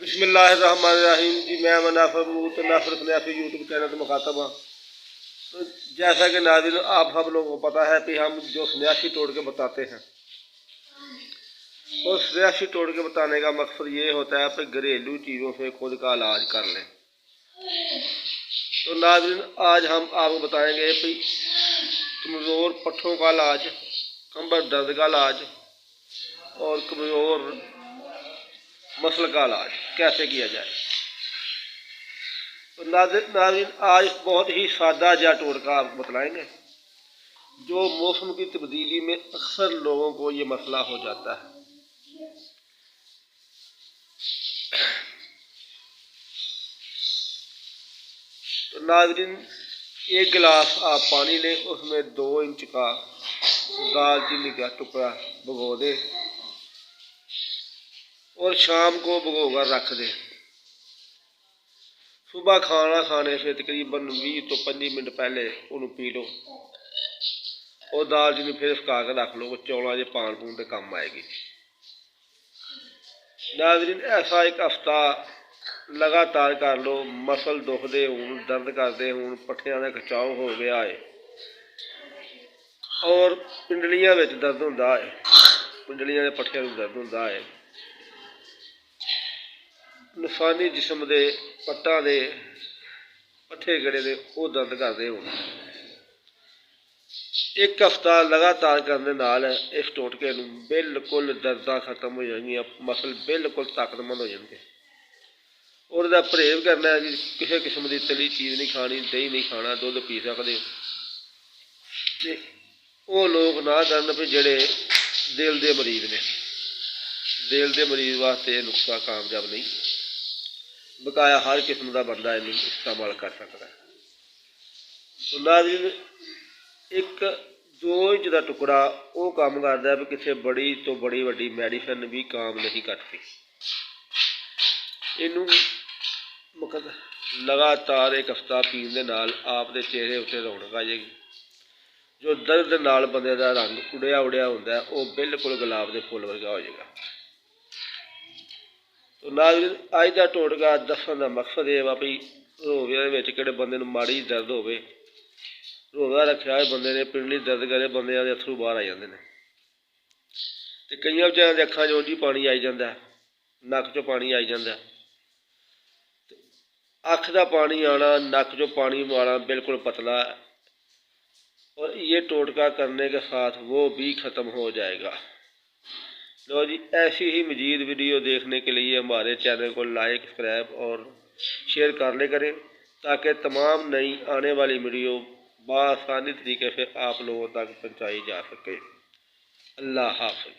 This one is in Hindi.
बिस्मिल्लाहिर्रहमानिर्रहीम जी। मैं मुनाफिर नाफिर सन्यासी यूट्यूब चैनल से मुखातब हाँ। तो जैसा कि नाज़रीन आप सब लोगों को पता है कि हम जो सन्यासी तोड़ के बताते हैं, और सन्यासी तोड़ के बताने का मकसद ये होता है कि घरेलू चीज़ों से खुद का इलाज कर लें। तो नाज़रीन आज हम आपको बताएंगे कि कमज़ोर पट्ठों का इलाज, कंबर दर्द का इलाज और कमज़ोर मसल का इलाज कैसे किया जाए। तो नाज़रीन आज बहुत ही सादा जा टोटका आपको बतलाएंगे जो मौसम की तब्दीली में अक्सर लोगों को ये मसला हो जाता है। तो नाज़रीन एक गिलास आप पानी लें, उसमें 2 इंच का दालचीनी का टुकड़ा भिगो दें और शाम को भिगो कर रख दें। सुबह खाना खाने से तकरीबन 20 तो 25 मिनट पहले उन्हें पी लो और दालचीनी फिर सुखा कर रख लो। चौलों के पान पून के काम आएगी। नाज़रीन ऐसा एक हफ्ता लगातार कर लो। मसल दुखते हों, दर्द करते हों, पट्ठियां का खिंचाव हो गया है और पिंडलियां में दर्द होंदा है, पिंडलियां के पट्ठियां में दर्द होंदा है, नसानी जिस्म के पट्टां के पट्ठे गड़े दे वो दर्द करते हो, एक हफ्ता लगातार करने नाल इस टोटके नूं बिल्कुल दर्दां खत्म हो जाएंगियां, मसल बिल्कुल ताकतमंद हो जाएंगे। और इसका परहेज करना है जी। किसी किस्म की तली चीज़ नहीं खानी, दही नहीं खाना, दुध पी सकते हो। वो लोग ना करन भी जेड़े दिल के मरीज ने। दिल के मरीज वास्ते नुस्खा कामयाब नहीं, बकाया हर किस्म का बंदा इन्हें इस्तेमाल कर सकता है। तो नाज़रीन एक 2 इंच का टुकड़ा वो काम करता है भी किसी बड़ी तो बड़ी वड्डी मैडिसिन भी काम नहीं करती। इनू लगातार एक हफ्ता पीने के नाल आपके चेहरे उत्ते रौनक आ जाएगी। जो दर्द नाल बंदे का रंग उड़िया उड़िया होंदा है वो बिल्कुल गुलाब के फुल वर्गा हो जाएगा। तो नाज़रीन अज का टोटका दसन का मकसद ये वा भी रोवे कि बंदे माड़ी दर्द हो, रोजा रखा है बंदे ने, पिंडली दर्द करे, बंदे के अथरू बाहर आ जाते हैं। तो कई बेचारे अखां चों जी पानी आई जाता है, नक चो पानी आई जाता है। अख का पानी आना, नक चो पानी आना बिल्कुल पतला है और ये टोटका करने के साथ वो भी ख़त्म हो जाएगा। लो जी, ऐसी ही मज़ीद वीडियो देखने के लिए हमारे चैनल को लाइक, सब्सक्राइब और शेयर कर ले करें ताकि तमाम नई आने वाली वीडियो बआसानी तरीके से आप लोगों तक पहुँचाई जा सके। अल्लाह हाफ़िज़।